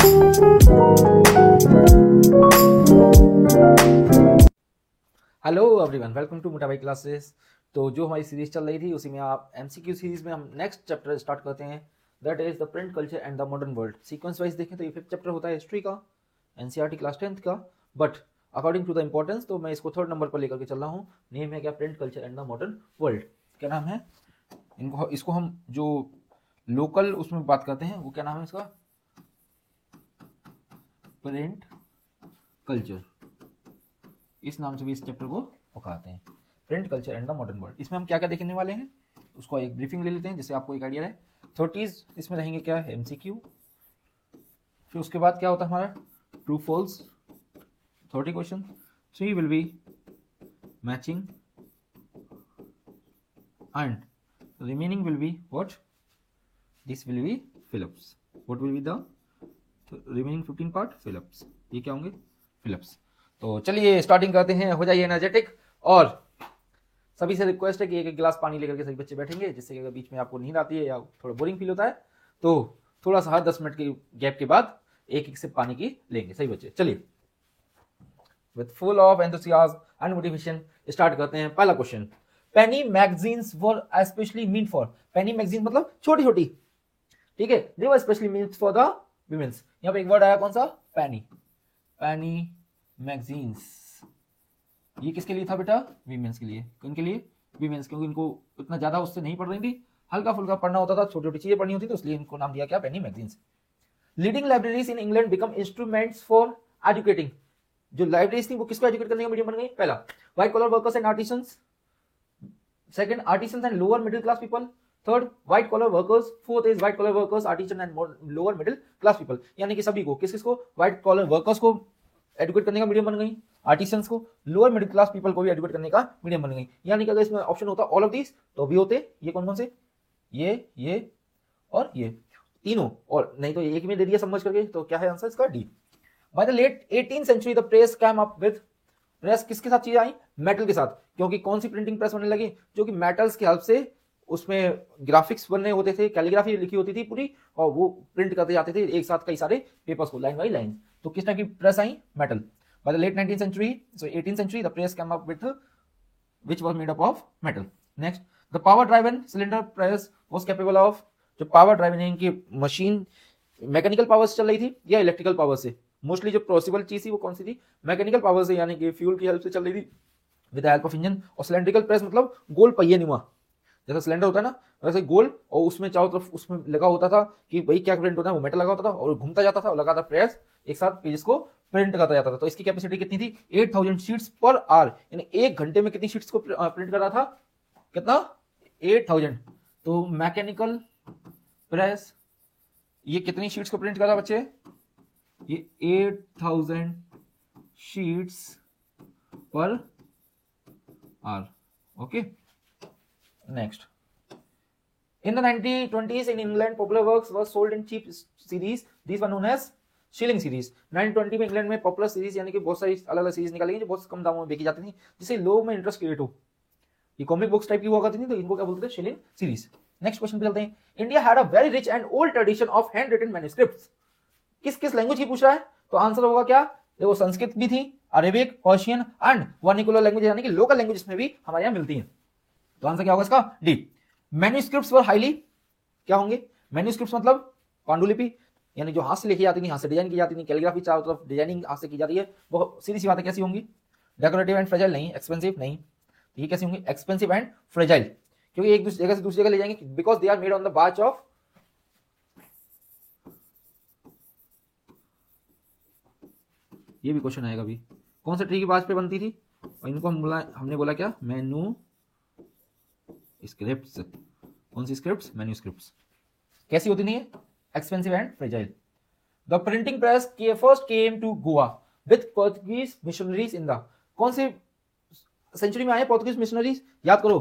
Hello everyone, welcome to मोटा भाई classes. तो जो हमारी सीरीज चल रही थी उसी में आप एमसीक्यू सीरीज में हम नेक्स्ट चैप्टर स्टार्ट करते हैं, that is the print culture and the modern world. Sequence wise देखें तो ये 5th चैप्टर होता है हिस्ट्री का, एनसीईआरटी क्लास 10th का, but according to the importance तो मैं इसको 3rd नंबर पर लेकर के चल रहा हूँ। नेम है क्या? Print culture and the modern world. क्या नाम है इसको हम जो लोकल उसमें बात करते हैं वो क्या नाम है इसका? प्रिंट कल्चर, इस नाम से भी इस चैप्टर को पढ़ाते हैं, print culture and the modern world. इसमें हम क्या क्या देखने वाले हैं उसको एक ब्रीफिंग ले लेते हैं जिससे आपको एक आइडिया रहे। 30s इसमें रहेंगे क्या? एमसीक्यू। फिर उसके बाद क्या होता है हमारा? True false 30 question. 3 will be matching and remaining will be what? This will be fill ups. What will be the remaining 15 part? Fill ups. ये क्या होंगे? फिलअप्स। तो चलिए स्टार्टिंग करते हैं, हो जाइए एनर्जेटिक। और सभी से रिक्वेस्ट है कि एक गिलास पानी लेकर के सभी बच्चे बैठेंगे, जिससे कि अगर बीच में आपको नींद आती है या थोड़ा बोरिंग फील होता है तो थोड़ा सा हर 10 मिनट के गैप के बाद एक एक सिप पानी की लेंगे। सही बच्चे, चलिए with full of enthusiasm and motivation start करते हैं। पहला question, penny magazines were specially meant for? Penny magazine मतलब छोटी छोटी, ठीक है, they were specially meant for the women's. यहाँ पे एक वर्ड आया कौन सा? पेनी। पेनी मैगजीन्स, ये किसके लिए था बेटा? वीमेंस के लिए। किनके लिए? वीमेंस, क्योंकि इनको इतना ज्यादा उससे नहीं पढ़ रही थी, हल्का फुल्का पढ़ना होता था, छोटी छोटी चीजें पढ़नी होती थी, तो इसलिए इनको नाम दिया क्या? Penny magazines. Leading libraries in England become instruments for educating. जो लाइब्रेरीज थी वो किसको एजुकेट करने का मीडियम बन गई? पहला white collar workers and artisans, second artisans and lower middle class people, third white collar workers, fourth is white collar workers, artisan and lower middle class people. यानी कि सभी को, किस किसको? व्हाइट कॉलर वर्कर्स को एजुकेट करने का medium बन गई, आर्टिसंस को, लोअर मिडिल क्लास पीपल को भी एजुकेट करने का मीडियम बन गई। यानी कि अगर इसमें ऑप्शन होता ऑल ऑफ दिस तो भी होते ये कौन कौन से? ये और ये तीनों, और नहीं तो एक में दे दिया समझ करके, तो क्या है आंसर इसका? D. By the late 18th century the press came up with, press किसके साथ चीजें आई? मेटल के साथ। क्योंकि कौन सी प्रिंटिंग प्रेस बनने लगी? जो कि मेटल्स की हेल्प से उसमें ग्राफिक्स बनने होते थे, कैलीग्राफी लिखी होती थी पूरी, और वो प्रिंट करते जाते थे एक साथ कई सारे पेपर्स को, लाइन बाई लाइन। तो किस टाइप की press I? Metal. By the late 19th century, so 18th century, the press came up with which was made up of metal. Next, the power-driven cylinder press was capable of, जो power driven है इनकी machine mechanical power से चल रही थी या electrical power से? Mostly जो पॉसिबल चीज थी वो कौन सी थी? मैकेनिकल पावर से, यानी कि फ्यूल की हेल्प से चल रही थी, with the help of engine. और सिलेंड्रिकल प्रेस मतलब गोल पहिए नुमा, जैसा सिलेंडर होता है ना वैसे गोल, और उसमें चारों तरफ उसमें लगा होता था कि भाई क्या प्रिंट होता है, वो मेटल लगा होता था और घूमता जाता था और लगातार प्रेस एक साथ पेजेस को प्रिंट करता जाता था। तो इसकी कैपेसिटी कितनी थी? 8000 शीट्स पर आवर, यानी एक घंटे में कितनी शीट्स को प्रिंट कर रहा था? कितना? 8000। तो मैकेनिकल प्रेस ये कितनी शीट्स को प्रिंट कर रहा बच्चे? ये 8000 sheets per hour. Okay, next, in the 1920s in England, popular works were sold in cheap series. These were known as shilling series. 1920 में इंग्लैंड में पॉपुलर सीरीज यानी कि बहुत सारी अलग अलग सीरीज निकाली गई जो बहुत कम दामों में बेची जाती थी, जिससे लोगों में इंटरेस्ट क्रिएट हो। ये कॉमिक बुक्स टाइप की हुआ करती थी, तो इनको क्या बोलते थे? Shilling series. नेक्स्ट क्वेश्चन पे चलते हैं। India had a very rich and old tradition of hand written manuscripts. किस किस लैंग्वेज की पूछ रहा है? तो आंसर होगा क्या? देखो, संस्कृत भी थी, Arabic, Persian and vernacular language, यानी कि लोकल लैंग्वेज में भी हमारे यहाँ मिलती है। तो आंसर क्या होगा इसका? डी। मैन्युस्क्रिप्ट्स वर हाईली, क्या होंगे? मैन्युस्क्रिप्ट्स मतलब पांडुलिपि, यानी जो हाथ से लिखी जाती थी, हाथ से डिजाइन की जाती थी, कैलीग्राफी चारों तरफ डिजाइनिंग हाथ से की जाती है, वो सीधी सी बात है कैसी होंगी? डेकोरेटिव एंड फ्रेजाइल नहीं, एक्सपेंसिव नहीं। ये कैसी होंगी? एक्सपेंसिव एंड फ्रेजाइल, क्योंकि एक दूसरी जगह से दूसरी जगह ले जाएंगे, because they are made on the batch of, ये भी क्वेश्चन आएगा भी, कौन सा ट्री की बाच पे बनती थी? और इनको हमने बोला क्या? Manuscripts. कौन सी स्क्रिप्ट्स? मैन्युस्क्रिप्ट्स। कैसी होती नहीं है? Expensive and fragile. The printing press first came to Goa with Portuguese missionaries in the, कौन सी सेंचुरी में आए पोर्तुगीज मिशनरीज? याद करो,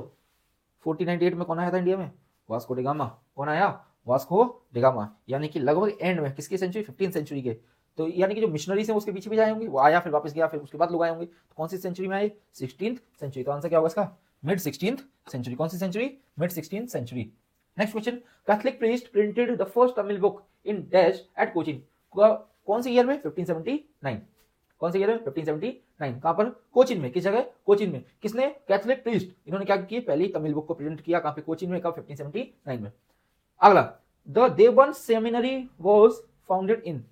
1498 में कौन आया था इंडिया में? Vasco D gamma. कौन आया? Vasco D gamma. यानी कि लगभग एंड में, किसकी सेंचुरी? 15th सेंचुरी के। तो यानी कि जो मिशनरीज हैं उसके पीछे भी जाए होंगे, वो आया फिर वापस गया, फिर उसके बाद लोग आए होंगे। तो कौन सी सेंचुरी में आए? 16th century. तो आंसर क्या होगा इसका? Mid 16th century. कौन सी century? Mid 16th century. Next question, Catholic priest printed the first Tamil book in dash at Cochin. कौन सी ईयर में? 1579। कौन से ईयर में? 1579। कहां पर? कोचिन में। किस जगह? कोचिन में। किसने? कैथोलिक प्रीस्ट, इन्होंने क्या किया? पहली तमिल बुक को प्रेजेंट किया। कहां पे? कोचिन में। कब? 1579 में। अगला, the Deoband seminary was founded in.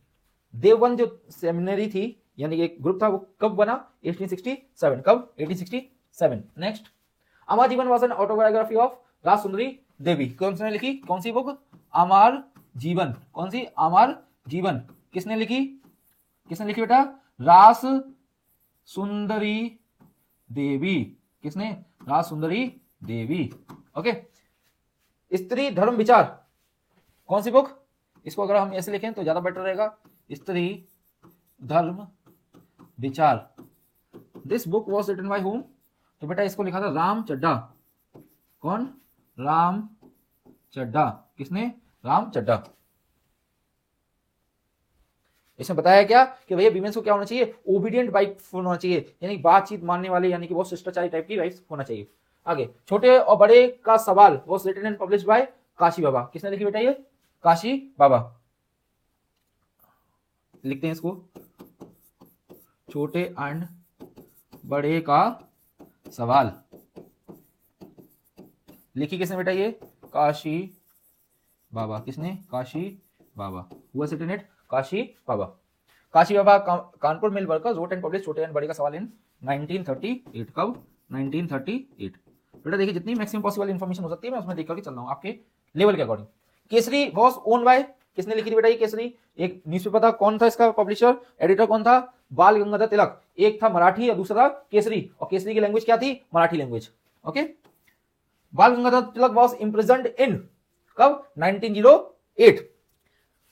Deoband जो सेमिनरी थी यानी कि एक ग्रुप था, वो कब बना? 1867। कब? 1867। नेक्स्ट, अमर जीवन वाज एन ऑटोबायोग्राफी ऑफ राज सुंदरी देवी। कौन सी ने लिखी? कौन सी बुक? अमर जीवन। कौन सी? अमर जीवन। किसने लिखी? किसने लिखी बेटा? रास सुंदरी देवी। किसने? रास सुंदरी देवी। ओके। स्त्री धर्म विचार, कौन सी बुक? इसको अगर हम ऐसे लिखें तो ज्यादा बेटर रहेगा, Stri Dharma Vichar. This book was written by whom? तो बेटा इसको लिखा था राम चड्ढा। कौन? राम चड्ढा। किसने? राम चड्ढा। इसमें बताया क्या कि भैया वीमेंस को क्या होना चाहिए? ओबीडियंट वाइफ होना चाहिए, यानी बातचीत मानने वाले, यानी कि बहुत शिष्टाचारी टाइप की वाइफ होना चाहिए। आगे, छोटे और बड़े का सवाल was written and published by Kashi Baba. किसने लिखी बेटा? ये काशी बाबा। लिखते हैं इसको, छोटे एंड बड़े का सवाल। लिखी किसने बेटा? ये काशी बाबा। किसने? काशी बाबा। हुआ सिटीनेट Kashi Baba. Kashi Baba Kanpur mill workers wrote and publish छोटे एंड बड़े का सवाल इन 1938। कब? 1938। बेटा देखिए, जितनी मैक्सिमम पॉसिबल इंफॉर्मेशन हो सकती है मैं उसमें देख करके चल रहा हूं आपके लेवल के according. Kesari was owned by, किसने लिखी थी बेटा? ये केसरी एक न्यूज़पेपर था। कौन था इसका पब्लिशर? एडिटर कौन था? बाल गंगाधर तिलक। एक था मराठी और दूसरा था केसरी, और केसरी की लैंग्वेज क्या थी? मराठी लैंग्वेज। ओके। बाल गंगाधर तिलक वॉज इम्प्रिजन्ड इन, कब? 1908।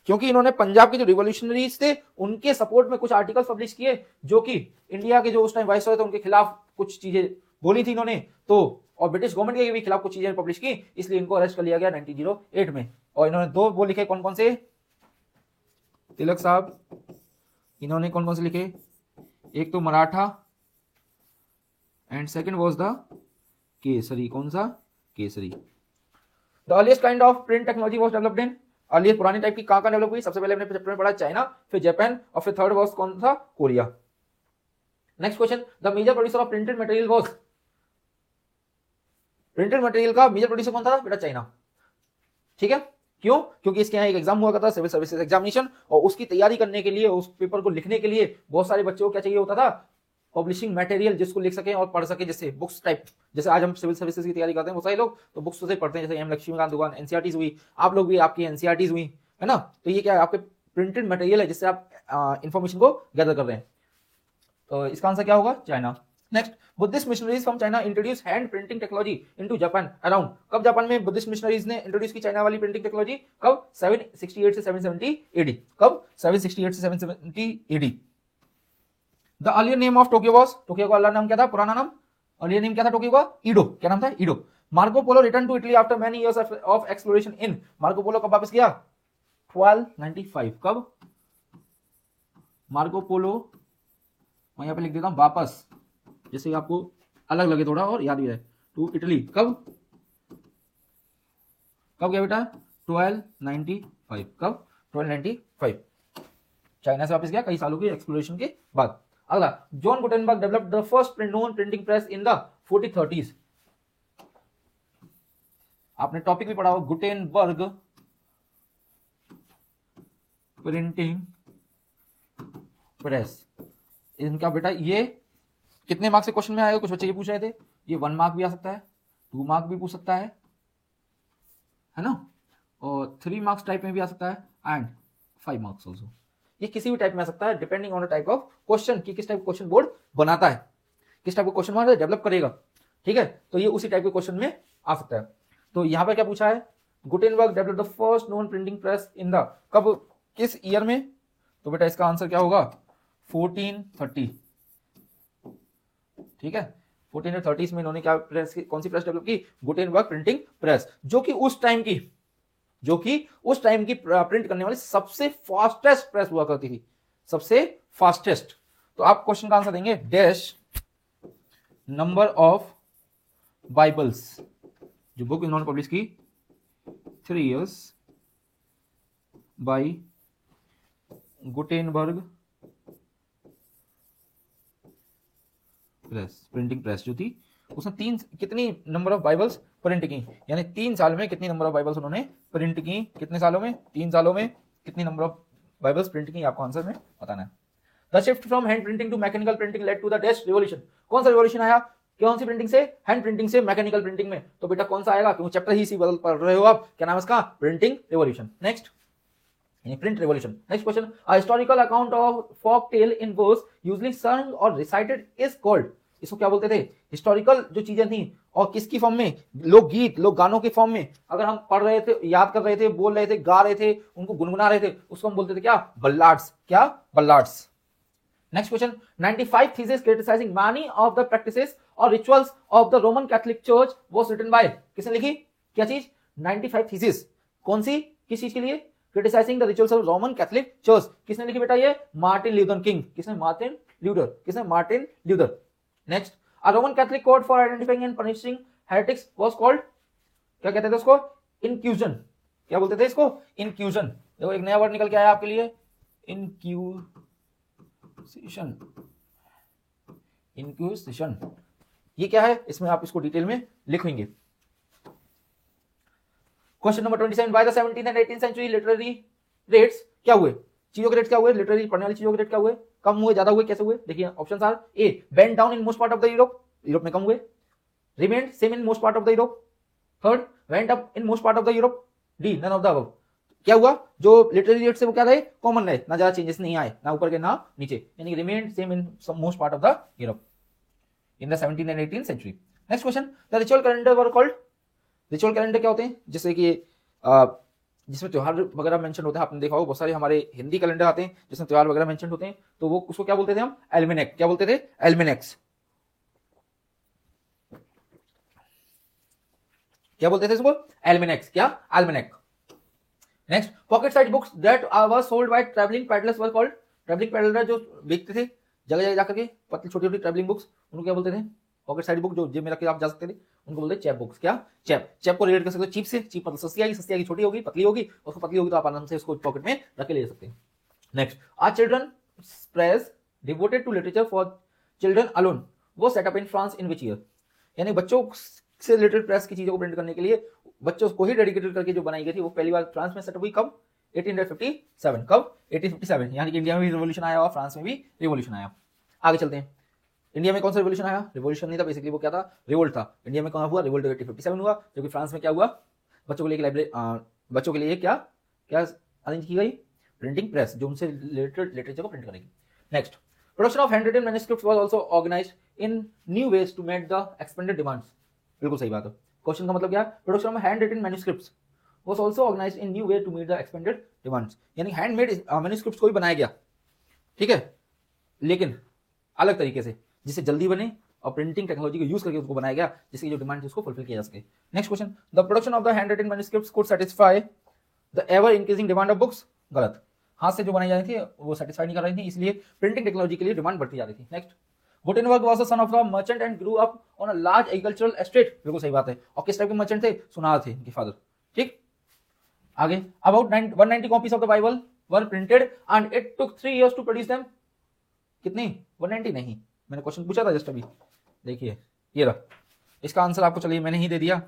क्योंकि इन्होंने पंजाब के जो रिवॉल्यूशनरीज थे उनके सपोर्ट में कुछ आर्टिकल्स पब्लिश किए, जो कि इंडिया के जो उस टाइम वाइसरॉय थे उनके खिलाफ कुछ चीजें बोली थी इन्होंने, तो और ब्रिटिश गवर्नमेंट के भी खिलाफ कुछ चीजें पब्लिश की, इसलिए इनको अरेस्ट कर लिया गया 1908 में। और इन्होंने दो वो लिखे, कौन कौन से? तिलक साहब इन्होंने कौन कौन से लिखे? एक तो Maratha and second was the Kesari. कौन सा? Kesari. The earliest kind of print technology was developed in, earliest पुरानी टाइप की कहां का डेवलप हुई? सबसे पहले हमने चैप्टर में पढ़ा चाइना, फिर जापान, और फिर थर्ड वाज कौन था? Korea. Next question, the major producer of printed material was, printed material का मेजर प्रोड्यूसर कौन था बेटा? चाइना। ठीक है। क्यों? क्योंकि इसके यहाँ एक एग्जाम हुआ करता, सिविल सर्विसेज एग्जामिनेशन, और उसकी तैयारी करने के लिए, उस पेपर को लिखने के लिए बहुत सारे बच्चों को क्या चाहिए होता था? पब्लिशिंग मटेरियल, जिसको लिख सके और पढ़ सके, जैसे बुक्स टाइप। जैसे आज हम सिविल सर्विसेज की तैयारी करते हैं, वो सारे लोग तो बुक्स से पढ़ते हैं, जैसे एम लक्ष्मीकांत दुकान एनसीईआरटीज हुई, आप लोग भी आपकी एनसीईआरटीज हुई, है ना? तो ये क्या है? आपके प्रिंटेड मटेरियल है जिससे आप इंफॉर्मेशन को गैदर कर रहे हैं। तो इसका आंसर क्या होगा? China. Next, Buddhist missionaries from China introduce hand printing technology into Japan around, कब जापान में बुद्धिस्ट मिशनरीज ने इंट्रोड्यूस की चाइना वाली प्रिंटिंग टेक्नोलॉजी? कब? 768 से 770 एडी। कब? 768 से 770 AD. The earlier name of Tokyo was, Tokyo का अगला नाम क्या था? पुराना नाम अर्लियर नेम क्या था टोक्यो का? ईडो। क्या नाम था? Edo. Marco Polo return to Italy after many years of exploration in, Marco Polo कब वापस गया? 1295। कब? मार्को पोलो, मैं यहाँ पे लिख देता हूं वापस, जैसे आपको अलग लगे थोड़ा और याद भी रहे, टू इटली। कब? कब गया बेटा? 1295। कब? 1295। चाइना से वापस गया कई सालों की एक्सप्लोरेशन के बाद। अगला, John Gutenberg developed the first known printing press in the 1430s। आपने टॉपिक भी पढ़ा हो, गुटेनबर्ग प्रिंटिंग प्रेस। इनका बेटा ये कितने मार्क्स से क्वेश्चन में आएगा? कुछ बच्चे ये पूछ रहे थे, ये 1 मार्क भी आ सकता है, 2 मार्क भी पूछ सकता है ना, और 3 मार्क्स टाइप में भी आ सकता है, एंड 5 मार्क्स ऑल्सो। ये किसी भी टाइप में आ सकता है, depending on the type of question, कि किस टाइप क्वेश्चन बोर्ड बनाता है, किस टाइप का क्वेश्चन बोर्ड डेवलप करेगा। ठीक है, तो ये उसी टाइप के क्वेश्चन में आ सकता है। तो यहां पर क्या पूछा है? Gutenberg developed the first known printing press in the, कब? किस ईयर में? तो बेटा इसका आंसर क्या होगा? 1430। ठीक है, 1430 में इन्होंने क्या प्रेस, कौन सी प्रेस डेवलप की? गुटेनबर्ग प्रिंटिंग प्रेस, जो कि उस टाइम की प्रिंट करने वाली सबसे फास्टेस्ट प्रेस हुआ करती थी, सबसे फास्टेस्ट। तो आप क्वेश्चन का आंसर देंगे डैश नंबर ऑफ बाइबल्स, जो बुक इन्होंने पब्लिश की 3 years by Gutenberg press, printing press जो थी, उसने कितनी नंबर ऑफ बाइबल्स प्रिंट की, यानी 3 साल में कितनी नंबर ऑफ बाइबल्स उन्होंने प्रिंट की, कितने सालों में, 3 सालों में कितनी नंबर ऑफ बाइबल्स प्रिंट की, आपको आंसर में बताना है। The shift from hand printing to mechanical printing led to the dash revolution. कौन सा रिवॉल्यूशन आया, कौन सी प्रिंटिंग से, हैंड प्रिंटिंग से मैकेनिकल प्रिंटिंग में, तो बेटा कौन सा आएगा, क्योंकि चैप्टर ही इसी पढ़ रहे हो आप, क्या नाम है इसका, printing revolution. Next, print revolution. Next question, a historical account of folk tale in verse usually सung और रिसाइटेड इज कॉल्ड, इसको क्या बोलते थे, हिस्टोरिकल जो चीजें थी और किसकी फॉर्म में, लोकगीत, लोक गानों की फॉर्म में अगर हम पढ़ रहे थे, याद कर रहे थे, बोल रहे थे, गा रहे थे, उनको गुनगुना रहे थे, उसको हम बोलते थे क्या, बल्लाड्स, क्या, ballads. Next question, 95 theses criticizing many of the practices or rituals of the Roman Catholic Church was written by, किसने लिखी, क्या चीज, 95 theses, कौन सी, किस चीज के लिए, criticising the rituals of Roman Catholic church, किसने लिखी बेटा, ये मार्टिन ल्यूथर किंग, किसने, मार्टिन ल्यूथर, किसने, Martin Luther. Next, a Roman Catholic code for identifying and punishing heretics was called, क्या कहते थे उसको, इंक्यूजन, क्या बोलते थे इसको, इंक्यूजन। देखो एक नया वर्ड निकल के आया आपके लिए, इंक्यूजिशन, इंक्यूजिशन, ये क्या है, इसमें आप इसको डिटेल में लिखेंगे। Question number 27, by the 17th and 18th century literary rates क्या हुए, चीजों के रेट क्या हुए, लिटरेरी पढ़ने वाली चीजों के रेट क्या हुए, कम हुए, ज्यादा हुए, कैसे हुए, देखिए options are, A went down in most part of the Europe, Europe में कम हुए, remained same in most part of the Europe, third went up in most part of the Europe, D none of the above. क्या हुआ, जो literary rate से वो क्या रहे, कॉमन रहे, ना ज्यादा चेंजेस नहीं आए, ना ऊपर के ना नीचे, यानी remained same in most part of the Europe in the 17th and 18th century. Next question, the ritual calendar were called, ritual calendar क्या होते हैं, जैसे कि जिसमें त्योहार वगैरह मेंशन होता है, आपने देखा होगा बहुत सारे हमारे हिंदी कैलेंडर आते हैं जिसमें त्योहार वगैरह मेंशन होते हैं, तो वो उसको क्या बोलते थे हम, एल्मेनेक, क्या बोलते थे, एल्मेनेक्स, क्या बोलते थे इसको, एल्मेनेक्स, क्या, almanac. Next, pocket size books that were sold by travelling peddlers were called, travelling peddler जो बेचते थे जगह जगह जाकर के पतली छोटी छोटी ट्रैवलिंग बुक्स, उनको क्या बोलते थे, पॉकेट साइड बुक जो जेब में रख के आप जा सकते थे, उनको बोलते चैप बुक्स, क्या, चैप, चैप को रिलेट कर सकते हो चीप से, चीप मतलब सस्ती आएगी, छोटी होगी, पतली होगी, उसको पतली होगी तो आप आराम से उसको पॉकेट में रख के ले सकते हैं। Next, our children press devoted to literature for children alone वो setup in France in which year, यानी बच्चों से रिलेटेड प्रेस की चीजों को प्रिंट करने के लिए बच्चों को ही डेडिकेटेड करके जो बनाई गई थी, वो पहली बार फ्रांस में सेटअप हुई, कब, 1857, कब, 1857, यानी कि इंडिया में भी रिवॉल्यूशन आया और फ्रांस में भी रिवॉल्यूशन आया। आगे चलते हैं, इंडिया में कौन सा रिवॉल्यूशन आया, रिवॉल्यूशन नहीं था बेसिकली, वो क्या था, रिवोल्ट था। इंडिया में कौन हुआ, रिवोल्ट 1857 हुआ, जबकि फ्रांस में क्या हुआ, बच्चों को लेकर लाइब्रेरी, बच्चों के लिए क्या क्या अरेंज की गई, प्रिंटिंग प्रेस, जो उनसे रिलेटेड लिटरेचर को प्रिंट करेगी। Next, production of hand written manuscripts was also organised in new ways to meet the expanded demands, बिल्कुल सही बात है। क्वेश्चन का मतलब क्या है, production of hand written manuscripts was also organised in new way to meet the expanded demands, यानी handmade manuscripts को भी बनाया गया, ठीक है, लेकिन अलग तरीके से, जिससे जल्दी बने और प्रिंटिंग टेक्नोलॉजी को यूज करके उसको बनाया गया, जिसकी जो डिमांड है उसको फुलफिल किया जा सके। Next question, the production of the hand written manuscripts could satisfy the ever increasing demand of books, गलत, हाथ से जो बनाई जा रही थी वो सेटिस्फाई नहीं कर रही थी, इसलिए प्रिंटिंग टेक्नोलॉजी के लिए डिमांड बढ़ती जा रही थी। Next, Gutenberg was the son of the merchant and grew up on a large agricultural estate, बिल्कुल सही बात है, और किस टाइप के मर्चेंट थे, सुनार थे इनके फादर, ठीक। आगे, about 190 copies of the Bible were printed and it took 3 years to produce them, कितनी, 190 नहीं, मैंने क्वेश्चन पूछा था जस्ट अभी, देखिए ये रहा, इसका आंसर आपको चलिए मैंने ही दे दिया,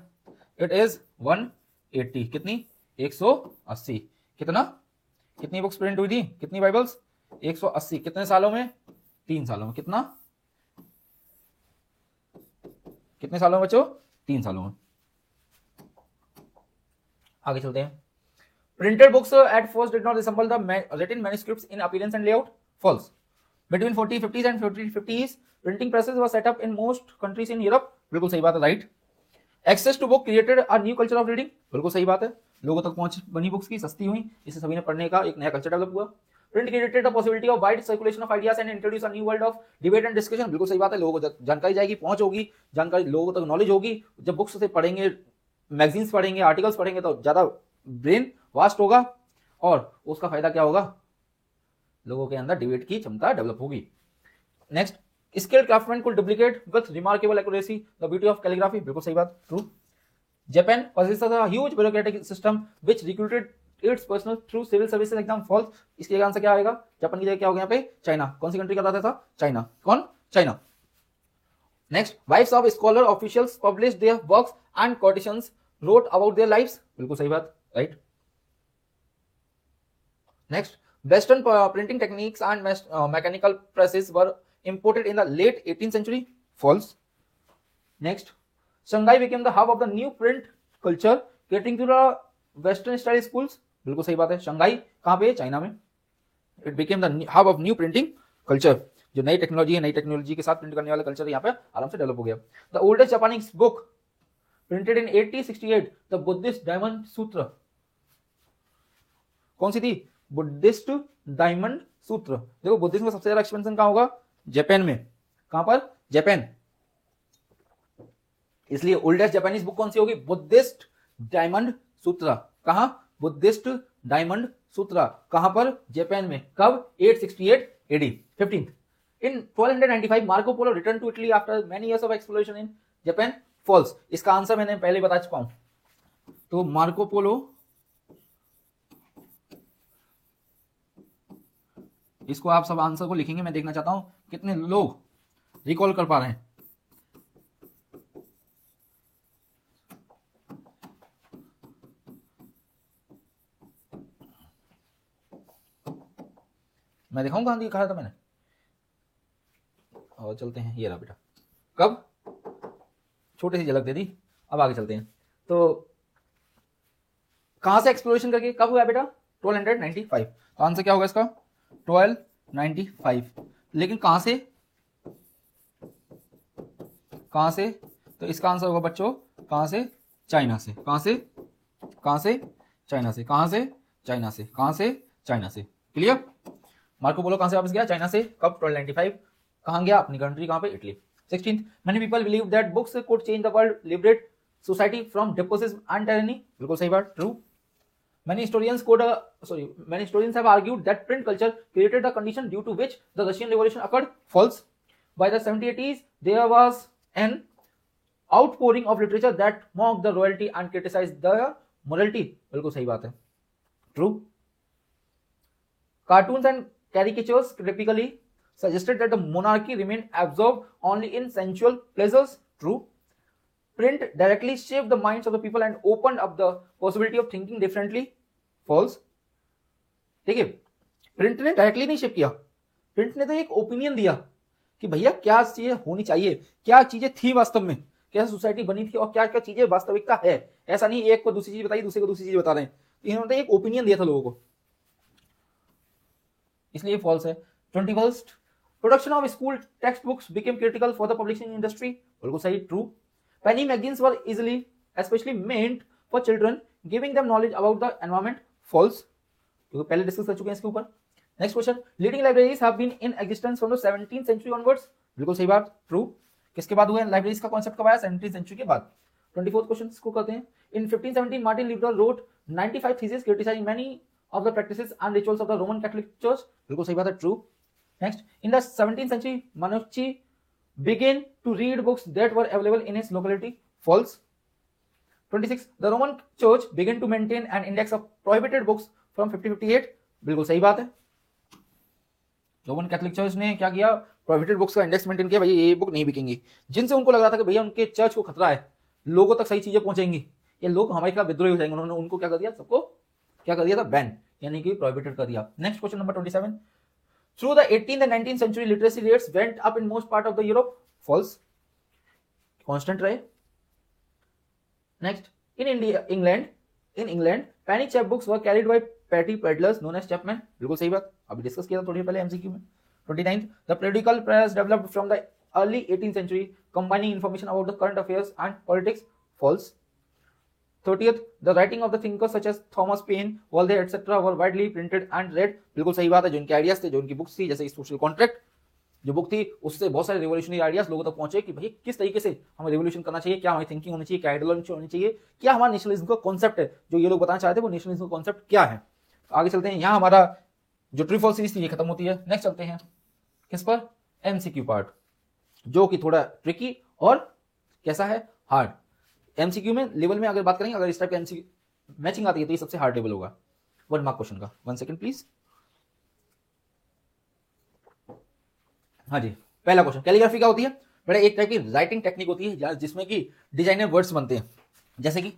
इट इज 180, कितनी, 180, कितना, कितनी बुक्स प्रिंट हुई थी, कितनी बाइबल्स, 180, कितने सालों में, 3 सालों में, कितना, कितने सालों में बच्चों, 3 सालों में। आगे चलते हैं, printed books at first did not resemble the written manuscripts in appearance and layout, false. Between 4050s and 4050s, printing presses were set up in most countries in Europe. बिल्कुल सही बात है, right. Access to book created a new culture of reading. बिल्कुल सही बात है, लोगों तक पहुंच बनी बुक्स की, सस्ती हुई, इससे सभी ने पढ़ने का एक नया कल्चर डेवलप हुआ। Print created the possibility of wide circulation of ideas and introduced a new world of debate and discussion. बिल्कुल सही बात है, लोगों को जानकारी जाएगी, पहुंच होगी, जानकारी लोगों तक नॉलेज होगी, जब बुक्स से पढ़ेंगे, मैगजीन्स पढ़ेंगे, आर्टिकल्स पढ़ेंगे तो ज्यादा ब्रेन वास्ट होगा और उसका फायदा क्या होगा, लोगों के अंदर डिबेट की क्षमता डेवलप होगी। Next, skilled craftsman could duplicate with remarkable accuracy the beauty of calligraphy, बिल्कुल सही बात, true. Japan possesses a huge bureaucratic system which recruited its personnel through civil services exam, false. इसके आंसर क्या आएगा? जापान की जगह क्या हो गया यहाँ पे? चाइना। कौन सी कंट्री का बताया था? चाइना। कौन? China. Next, wives of scholar officials publish their works and courtesans wrote about their lives, बिल्कुल सही बात, right. Next, western printing techniques and mechanical presses were imported in the late 18th century, false. Next, Shanghai became the hub of the new print culture catering to the western style schools, बिल्कुल सही बात है। Shanghai कहाँ पे? China में। It became the hub of new printing culture, जो नई technology है, नई टेक्नोलॉजी के साथ प्रिंट करने वाला कल्चर यहाँ पे आराम से डेवलप हो गया। The oldest Japanese book printed in 1868, the Buddhist Diamond Sutra, कौन सी थी? बुद्धिस्ट डायमंड सूत्र। देखो बुद्धिज्म का सबसे ज्यादा एक्सपेंशन कहाँ होगा? जापान में। कहां पर? जापान। इसलिए ओल्डेस्ट जापानीज बुक कौन सी होगी? बुद्धिस्ट डायमंड सूत्रा। कहां? बुद्धिस्ट डायमंड सूत्रा। कहां पर? जापान में। कब? 868 AD, 15th। In 1295 Marco Polo return to Italy after many years of exploration in Japan, false. इसका आंसर मैंने पहले बता चुका हूं। तो मार्को पोलो, इसको आप सब आंसर को लिखेंगे, मैं देखना चाहता हूं कितने लोग रिकॉल कर पा रहे हैं। मैं दिखाऊं कहां दिखाया था मैंने? और चलते हैं, ये रहा बेटा। कब? छोटी सी झलक दे दी, अब आगे चलते हैं। तो कहां से एक्सप्लोरेशन करके कब हुआ बेटा? 1295। तो आंसर क्या होगा इसका? 1295। लेकिन कहां से? कहां से? तो इसका आंसर होगा बच्चों कहां से? चाइना से। कहां से? कहां से? चाइना से। कहां से? चाइना से। कहां से? चाइना से। क्लियर? मार्को पोलो कहां से वापस गया? चाइना से। कब? 1295। कहां गया? अपनी कंट्री। कहां पे? Italy. 16th, many people believe that books could change the world, liberate society from despotism and tyranny, बिल्कुल सही बात, true. Many historians have argued that print culture created the condition due to which the Russian Revolution occurred, false. By the 1780s, there was an outpouring of literature that mocked the royalty and criticized the morality, बिल्कुल सही बात है, true. Cartoons and caricatures typically suggested that the monarchy remained absorbed only in sensual pleasures, true. Print directly shaped the minds of the people and opened up the possibility of thinking differently, false. देखिए, print ने directly नहीं shape किया, print ने तो एक opinion दिया कि भैया क्या चीजें होनी चाहिए, क्या चीजें थी वास्तव में, कैसे सोसाइटी बनी थी और क्या क्या चीजें वास्तविकता है। ऐसा नहीं एक को दूसरी चीज बताई, दूसरे को दूसरी चीज बता रहे हैं, इन्होंने एक ओपिनियन दिया था लोगों को, इसलिए फॉल्स है। 21st, production of school textbooks became critical for the publishing industry, बिल्कुल सही, true. Penny magazines were easily especially meant for children, giving them knowledge about the environment, false, क्योंकि पहले डिस्कस कर चुके हैं इसके ऊपर। Next question, leading libraries have been in existence from the 17th century onwards, बिल्कुल सही बात, ट्रू। किसके बाद हुआ लाइब्रेरीज का कॉन्सेप्ट कब आया? 17th century के बाद। 24th क्वेश्चन इसको करते हैं। In 1517 Martin Luther wrote 95 thesis criticising many of the practices and rituals of the Roman Catholic church, बिल्कुल सही बात है, true. Next, in the 17th century, Manucci began to read books that were available in his locality, false. 26, the Roman Church began to maintain an index of prohibited books from 1558, बिल्कुल सही बात है। Roman Catholic church ने क्या किया? Prohibited books का index maintain किया, भैया ये बुक नहीं बिकेंगी, जिनसे उनको लग रहा था कि भैया उनके चर्च को खतरा है, लोगों तक सही चीजें पहुंचेंगी, ये लोग हमारे खिलाफ विद्रोही हो जाएंगे, उन्होंने उनको क्या कर दिया? सबको क्या कर दिया था? बैन, यानी कि प्रोहिबिटेड कर दिया। Next question number 27, through the 18th and 19th century literacy rates went up in most part of the Europe, false, constant रहे। Next, in England penny chapbooks were carried by petty peddlers known as chapmen, बिल्कुल सही बात, अभी discuss किया था थोड़ी पहले MCQ में। 29th, the periodical press developed from the early 18th century combining information about the current affairs and politics, false। 30th, the writing of the thinkers such as Thomas Paine, Voltaire etc. were widely printed and read, बिल्कुल सही बात है, जो इनके ideas थे, जो इनकी books थी, जैसे सोशल कॉन्ट्रैक्ट जो बुक थी, उससे बहुत सारे रिवोल्यूशनरी आइडियाज लोगों तक पहुंचे कि भाई किस तरीके से हमें रिवोल्यूशन करना चाहिए, क्या हमारी थिंकिंग होनी चाहिए, क्या आइडियोलॉजी होनी चाहिए, क्या हमारा नेशनलिज्म का कॉन्सेप्ट है, जो ये लोग बताना चाहते हैं वो नेशनलिज्म का कॉन्सेप्ट क्या है। तो आगे चलते हैं, यहाँ हमारा जो ट्रू फॉल्स सीरीज थी ये खत्म होती है। नेक्स्ट चलते हैं किस पर? एमसीक्यू पार्ट, जो कि थोड़ा ट्रिकी और कैसा है? हार्ड। एमसीक्यू में लेवल में अगर बात करेंगे, अगर इस टाइप का एमसीक्यू मैचिंग आती है तो ये सबसे हार्ड लेवल होगा। 1 मार्क क्वेश्चन का। 1 सेकंड प्लीज। हाँ जी, पहला क्वेश्चन, कैलीग्राफी क्या होती है बेटा? एक टाइप की राइटिंग टेक्निक होती है जिसमें कि डिजाइनर वर्ड्स बनते हैं। जैसे कि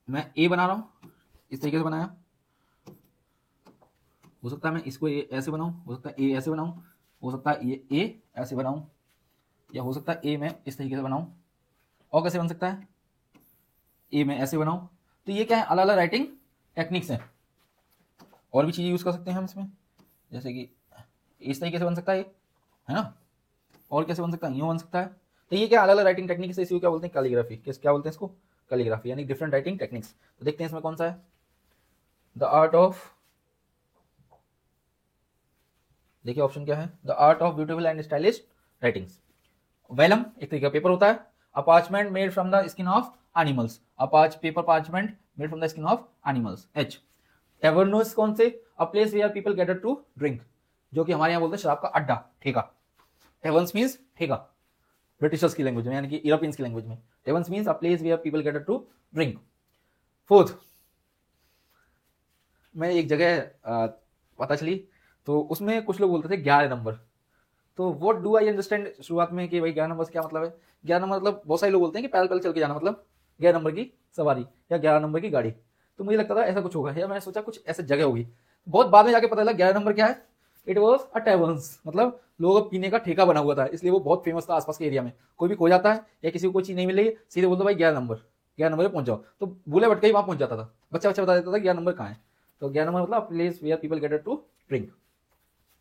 मैं ए बना रहा हूं, इस तरीके से बनाया, हो सकता है मैं इसको ए ऐसे बनाऊं, हो सकता है ए ऐसे बनाऊं, हो सकता है ये ए ऐसे बनाऊं, या हो सकता है ए मैं इस तरीके से बनाऊं, और कैसे बन सकता है ए मैं ऐसे बनाऊं। तो ये क्या है, अलग अलग राइटिंग टेक्निक्स हैं। और भी चीजें यूज कर सकते हैं हम इसमें, जैसे कि इस तरीके से बन सकता है ना, और कैसे बन सकता है, यूं बन सकता है। तो ये क्या अलग अलग राइटिंग टेक्निक्स है, इसी को क्या बोलते हैं, कैलीग्राफी। क्या बोलते हैं इसको, कैलीग्राफी, यानी डिफरेंट राइटिंग टेक्निक्स। तो देखते हैं इसमें कौन सा है, द आर्ट ऑफ, देखिए ऑप्शन क्या है, the art of beautiful and stylish writings. Vellum एक तरीके का पेपर होता है। A parchment made from the skin of animals, paper parchment made from the skin of animals. H taverns कौन से, a place where people gather to drink, जो कि हमारे यहाँ बोलते हैं शराब का अड्डा, ठेका। टेवर्न्स मीन्स ठेका ब्रिटिशर्स की लैंग्वेज में, यानी कि यूरोपियंस की लैंग्वेज में। Taverns means a place where people gather to drink. Fourth, मैं एक जगह पता चली, तो उसमें कुछ लोग बोलते थे 11 नंबर। तो व्हाट डू आई अंडरस्टैंड शुरुआत में कि भाई 11 नंबर से क्या मतलब है। 11 नंबर मतलब बहुत सारे लोग बोलते हैं कि पैदल पैदल चल के जाना, मतलब 11 नंबर की सवारी या 11 नंबर की गाड़ी। तो मुझे लगता था ऐसा कुछ होगा, या मैंने सोचा कुछ ऐसा जगह होगी। बहुत बाद में जाके पता लगा 11 नंबर क्या है, इट वॉज अ टेवर्न्स, मतलब लोगों का पीने का ठेका बना हुआ था, इसलिए वो बहुत फेमस था आसपास के एरिया में। कोई भी खो जाता है या किसी को कोई चीज नहीं मिल रही है, सीधे बोलते भाई 11 नंबर पे पहुंच जाओ, तो भूले भटके ही वहां पहुंच जाता था। बच्चा बच्चा बता देता था 11 नंबर कहाँ है। तो 11 नंबर मतलब place where people gather to drink.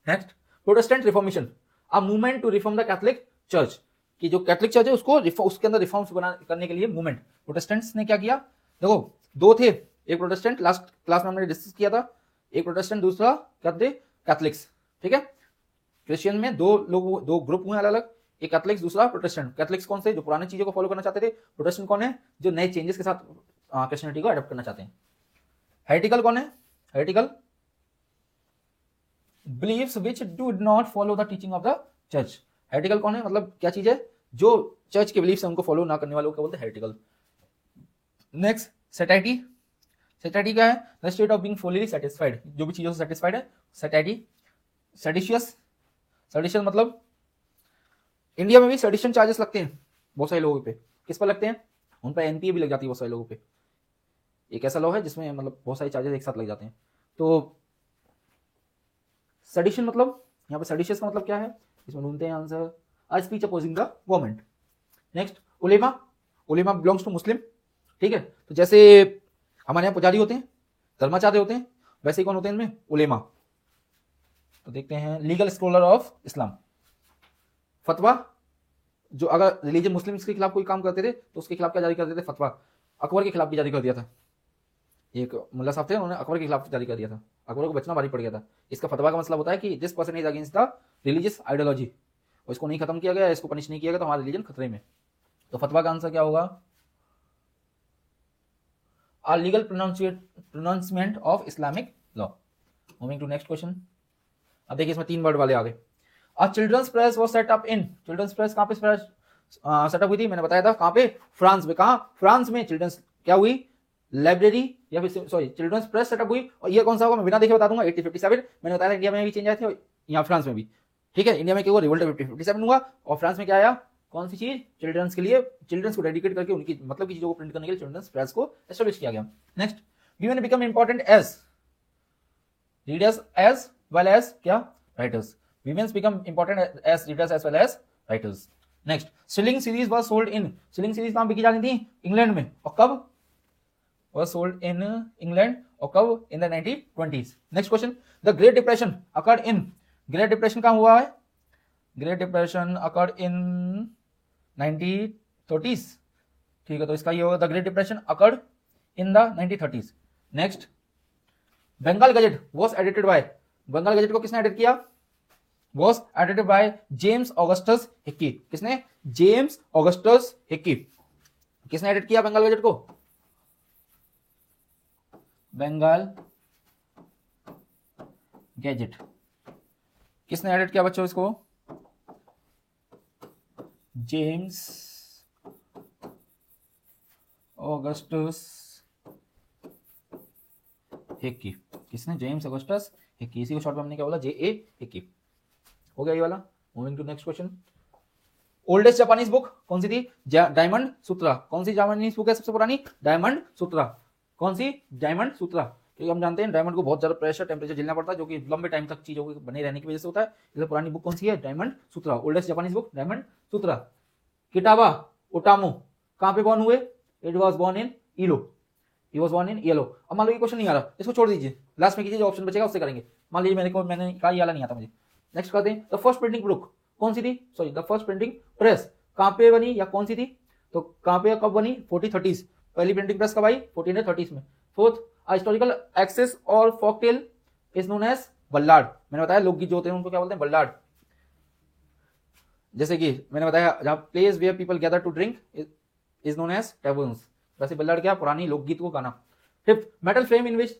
Next, Protestant reformation, a movement to reform the Catholic church, कि जो कैथोलिक चर्च है उसको उसके अंदर रिफॉर्म्स करने के लिए मूवमेंट। प्रोटेस्टेंट्स ने क्या किया, देखो दो थे, एक प्रोटेस्टेंट लास्ट क्लास में हमने डिस्कस किया था, एक प्रोटेस्टेंट, दूसरा क्या थे, कैथोलिक्स। ठीक है, क्रिश्चियन में दो ग्रुप हुए अलग अलग, एक कैथोलिक्स दूसरा प्रोटेस्टेंट। कैथोलिक्स कौन से, जो पुरानी चीजों को फॉलो करना चाहते थे। प्रोटेस्टेंट कौन है, जो नए चेंजेस के साथ क्रिश्चियनिटी को अडॉप्ट करना चाहते हैं। हेरेटिकल कौन है, heretical beliefs which do not follow the teaching of the church. Heretical कौन है, मतलब क्या चीज है, जो चर्च के बिलीफ है उनको फॉलो ना करने वालों को बोलते हैं हेरेटिकल। नेक्स्ट, सेटाइटी। सेटाइटी क्या है, the state of being fully satisfied, जो भी चीजों से सेटिस्फाइड है, सेटाइटी। सेडिशियस, सेडिशियस मतलब इंडिया में भी सेडिशन चार्जेस लगते हैं बहुत सारे लोगों पे। किस पर लगते हैं, उन पर एनपीए भी लग जाती है बहुत सारे लोगों पे। एक ऐसा लॉ है जिसमें मतलब बहुत सारे चार्जेस एक साथ लग जाते हैं। तो सेडिशन मतलब, यहाँ पे सेडिशियस का मतलब क्या है, इसमें ढूंढते हैं answer, a speech opposing the government. Next, उलेमा, उलेमा बिलोंग्स टू मुस्लिम। ठीक है, तो जैसे हमारे यहाँ पुजारी होते हैं, धर्माचार्य होते हैं, वैसे ही कौन होते हैं इनमें, उलेमा। तो देखते हैं, लीगल स्कॉलर ऑफ इस्लाम। फतवा, जो अगर रिलीजन मुस्लिम्स के खिलाफ कोई काम करते थे तो उसके खिलाफ क्या जारी करते थे, फतवा। अकबर के खिलाफ भी जारी कर दिया था, एक मुल्ला साहब थे, उन्होंने अकबर के खिलाफ जारी कर दिया था, अकबर को बचना भारी पड़ गया था। इसका फतवा का मतलब होता है कि this person is against the religious ideology, और इसको नहीं खत्म किया गया, इसको पनिश नहीं किया गया, तो हमारा रिलीजन खतरे में। तो फतवा का आंसर क्या होगा, a legal pronouncement of Islamic law. Moving to next question. अब देखिए इसमें 3 वर्ड वाले आ गए। A children's press was set up in, children's press कहां पे सेटअप हुई थी, मैंने बताया था कहां पे, फ्रांस में। कहां, फ्रांस में चिल्ड्रंस क्या हुई, लाइब्रेरी, या फिर सॉरी चिल्ड्रंस प्रेस सेटअप हुई। और ये कौन सा होगा, मैं बिना देखे बता दूंगा, 1857। मैंने बताया था इंडिया में भी चेंज आए थे, यहाँ फ्रांस में भी। ठीक है, इंडिया में क्या हुआ, रिवोल्ट 1857 हुआ, और फ्रांस में क्या आया, कौन सी चीज, चिल्ड्रंस के लिए, चिल्ड्रंस को डेडिकेट करके उनकी मतलब की चीजों को प्रिंट करने के लिए चिल्ड्रंस प्रेस को एस्टेब्लिश किया गया। Next, women become important as readers as well as क्या, writers. Women become important as readers as well as writers. Next, Sling series was sold in, Sling series कहाँ बिकी जाती थी, इंग्लैंड में, और कब, was sold in इंग्लैंड, और कब, in the 1920s. Next question, the Great Depression occurred in, Great Depression कहाँ हुआ है, Great Depression occurred in 1930s. ठीक है, तो इसका ये होगा, the Great Depression occurred in the 1930s. Next, Bengal Gazette was edited by, Bengal gazette को किसने एडिट किया, was edited by James Augustus Hicky. किसने, जेम्स ऑगस्टस हिक्की। किसने एडिट किया बंगाल गजट को, बंगाल गैजेट किसने एडिट किया बच्चों इसको, जेम्स ऑगस्टस हिक्की। किसने? James Augustus Hicky. इसी को शॉर्ट में हमने क्या बोला? JA Hicky. हो गया ये वाला। Moving to next question. Oldest Japanese book कौन सी थी? Diamond Sutra. कौन सी जापानीज बुक है सबसे पुरानी? Diamond Sutra. कौन सी? डायमंड सूत्रा। क्योंकि हम जानते हैं डायमंड को बहुत ज्यादा प्रेशर टेम्परेचर झेलना पड़ता है, जो कि लंबे टाइम तक चीजों के बने रहने की वजह से होता है। इसलिए पुरानी बुक कौन सी है? डायमंड सूत्रा। ओल्डेस्ट जापानीज बुक डायमंड सूत्रा। किटाबा ओटामो कहां पे बॉर्न हुए? इट वॉज बॉर्न इन इलो। He was born in yellow. अब मान लो ये क्वेश्चन नहीं आ रहा, इसको छोड़ दीजिए, लास्ट में कीजिए, जो ऑप्शन बचेगा उससे करेंगे। मान लीजिए मैंने कहा ये वाला नहीं आता मुझे। नेक्स्ट करते हैं, द फर्स्ट प्रिंटिंग बुक कौन सी थी? Sorry, the first printing press कहां पे बनी या कौन सी थी? तो कहां पे कब बनी? 4030s। पहली प्रिंटिंग प्रेस कब आई? 1430s में। फोर्थ, हिस्टोरिकल एक्सेस और फॉकटेल इज नोन एज बल्लाड। मैंने बताया लोकगीत जो होते हैं उनको क्या बोलते हैं? बल्लाड। जैसे कि मैंने बताया जहां place where people gather to drink is known as taverns. वैसे बल्लाड क्या? पुरानी लोकगीत को गाना। Fifth, metal frame in which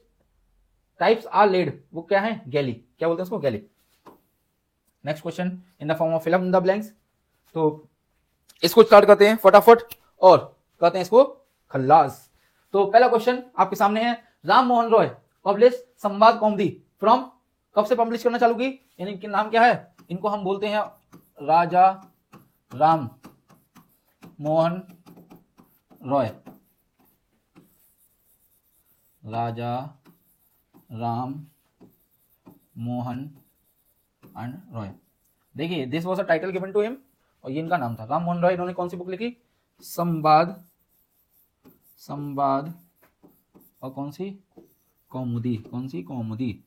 types are laid, वो क्या है? गैली। क्या बोलते हैं उसको? Galley. Next question, in the form of fill in the blanks. तो इसको स्टार्ट करते हैं फटाफट और कहते हैं इसको खल्लास। तो पहला क्वेश्चन आपके सामने है, राम मोहन रॉय पब्लिश संवाद कौमुदी फ्रॉम, कब से पब्लिश करना चालू की? इनके नाम क्या है? इनको हम बोलते हैं राजा राम मोहन रॉय। राजा राम मोहन एंड रॉय। देखिए, this was a title given to him और ये इनका नाम था राम मोहन रॉय। इन्होंने कौन सी बुक लिखी? संवाद, संवाद और कौन सी? कौमुदी। कौन सी? कौमुदी।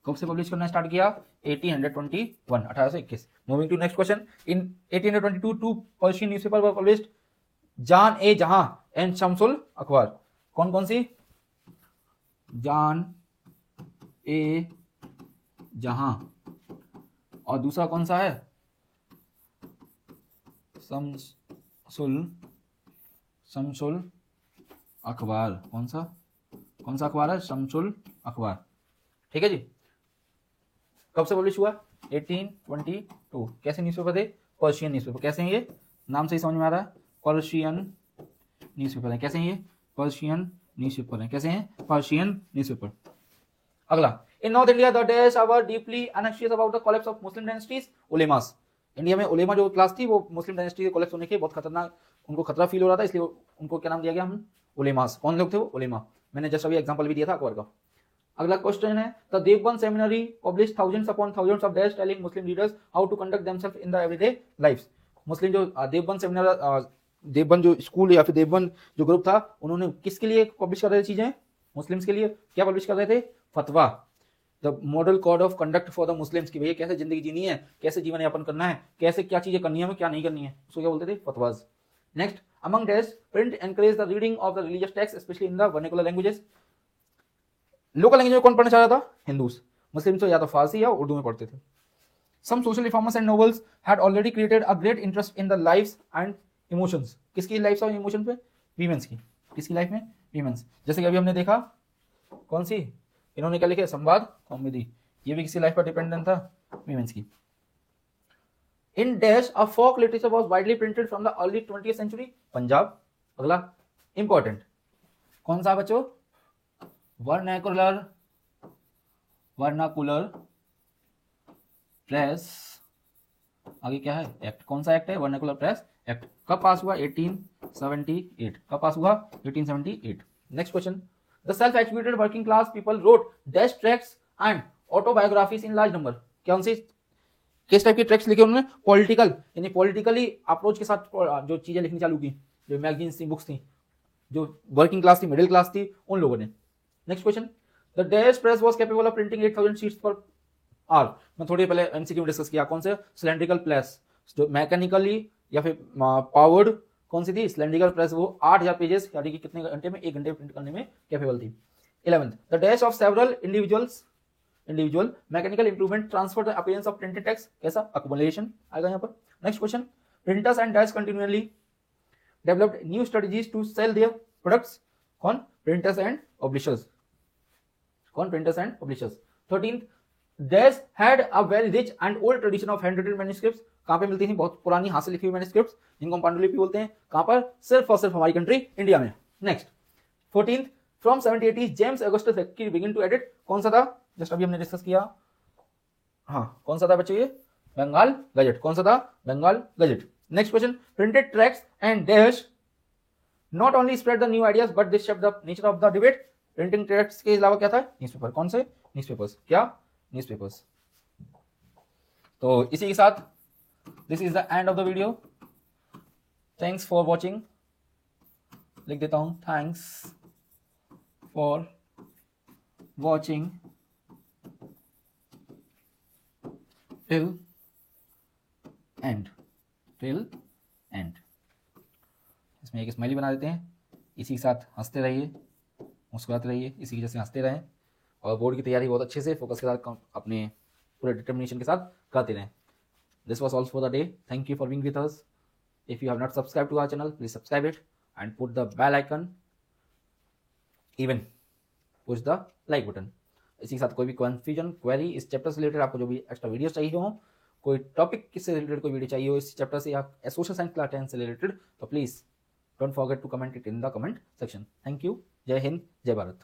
कब से पब्लिश करना स्टार्ट किया? 1821। Moving to next question, in 1822 two Persian newspapers were published Jaan e जहां एंड शमसुल अखबार। कौन कौन सी? जान ए जहां और दूसरा कौन सा है? शमसुल अखबार। कौन सा अखबार है? शमसुल अखबार। ठीक है जी। कब से पब्लिश हुआ? 1822। कैसे न्यूज़पेपर थे? Persian newspaper. कैसे हैं ये? नाम से ही समझ में आ रहा है, पर्शियन न्यूज़पेपर है। कैसे हैं ये? पर्शियन न्यूज़पेपर है। कैसे हैं? Persian newspaper. अगला, in North India the dash are deeply anxious about the collapse of Muslim dynasties उलेमास। इंडिया में उलेमा जो क्लास थी वो मुस्लिम डायनेस्टी के कोलैप्स होने के बहुत खतरनाक, उनको खतरा फील हो रहा था, इसलिए उनको क्या नाम दिया गया? हम उलेमास। कौन लोग थे वो? उलेमा। मैंने जस्ट अभी एग्जांपल भी दिया था अकबर का। अगला क्वेश्चन है, the Deoband seminary publish thousands upon thousands of dash telling Muslim leaders how to conduct themselves in the everyday life. Muslim जो देवबंद सेमिनार, देवबंद जो स्कूल या फिर देवबंद जो ग्रुप था, उन्होंने किसके लिए पब्लिश कर रहे थे चीजें? मुस्लिम्स के लिए। क्या पब्लिश कर रहे थे? फतवा, the model code of conduct for the Muslims की भैया कैसे जिंदगी जीनी है, कैसे जीवन यापन करना है, कैसे क्या चीजें करनी है, क्या नहीं करनी है, उसको क्या बोलते थे? फतवाज। Next, among dash print encourage the reading of the religious text specially in the vernacular languages. Local language में कौन पढ़ना चाह रहा था? हिंदूस। मुस्लिम तो या तो फारसी या उर्दू में पढ़ते थे। Some social reformers and novels had already created a great interest in the lives and emotions. किसकी लाइफ और इमोशन पे? वीमेंस की। किसकी लाइफ में? वीमेंस। जैसे कि अभी हमने देखा कौन सी, इन्होंने क्या लिखे? संवाद कौमुदी। ये भी किसी लाइफ पर डिपेंडेंट था? वीमेंस की। In dash a folk literature was widely printed from the early 20th century Punjab. अगला इंपॉर्टेंट कौन सा बच्चों? Vernacular press. आगे क्या है? एक्ट। कौन सा एक्ट है? Vernacular press act. कब पास हुआ? 1878। कब पास हुआ? 1878। Next question, the self educated working class people wrote dash tracts and autobiographies in large number. कौन सी किस टाइप की ट्रैक्ट्स लिखे उन्होंने? पॉलिटिकल, यानी पॉलिटिकली अप्रोच के साथ जो चीजें लिखनी चालू की, जो मैगजीन्स थी, बुक्स थी, जो वर्किंग क्लास थी, मिडिल क्लास थी, उन लोगों ने। Next question, the dash press was capable of printing 8000 sheets per hour. मैं थोड़ी पहले एमसीक्यू में डिस्कस किया, कौन से? सिलेंड्रिकल प्रेस, जो मैकेनिकली या फिर पावर्ड कौन सी थी? Cylindrical press. वो 8000 पेजेस यानी कि कितने घंटे में? 1 घंटे प्रिंट करने में कैपेबल थी। 11th, the dash of several individual mechanical improvement transfer the appearance of printed text. कैसा? अक्युमुलेशन आएगा यहाँ पर। Next question, printers and dash continuously developed new strategies to sell their products. कौन? Printers and publishers. कौन? Printers and publishers. 13th, dash had a very rich and old tradition of hand written manuscripts. कहां पे मिलती थी? बहुत पुरानी हाथ से लिखी हुई मैन्युस्क्रिप्ट्स, जिनको हम पांडुलिपि बोलते हैं। कहां पर? सिर्फ और सिर्फ हमारी कंट्री इंडिया में। Next 14th, from 1780 James Augustus बेक्केल बिगिन टू एडिट, कौन सा था, जस्ट अभी हमने डिस्कस किया, हाँ कौन सा था बच्चों ये, बंगाल गजट, कौन सा था, Bengal gazette. Next question, printed tracts and dash not only spread the new ideas but this shaped the nature of the debate, printing tracts के अलावा क्या था, न्यूज़पेपर, कौन से न्यूज़पेपर्स, क्या न्यूज़पेपर्स। तो इसी के साथ this is the end of the video, thanks for watching, लिख देता हूं thanks for watching till and, till and, इसमें एक स्माइली बना देते हैं, इसी के साथ हंसते रहिए, मुस्कुराते रहिए, इसी की वजह से हंसते रहें और बोर्ड की तैयारी बहुत अच्छे से फोकस के साथ अपने पूरे डिटर्मिनेशन के साथ करते रहें। This was all for the day, thank you for being with us. If you have not subscribe to our channel please subscribe it and put the bell icon, even push the like button. इसी के साथ कोई भी confusion query इस chapter से related, आपको जो भी एक्स्ट्रा वीडियोस चाहिए हो, कोई टॉपिक किससे रिलेटेड कोई वीडियो चाहिए हो इस चैप्टर से या सोशल साइंस क्लास 10 से रिलेटेड, तो please don't forget to comment it in the comment section. Thank you, जय हिंद, जय भारत।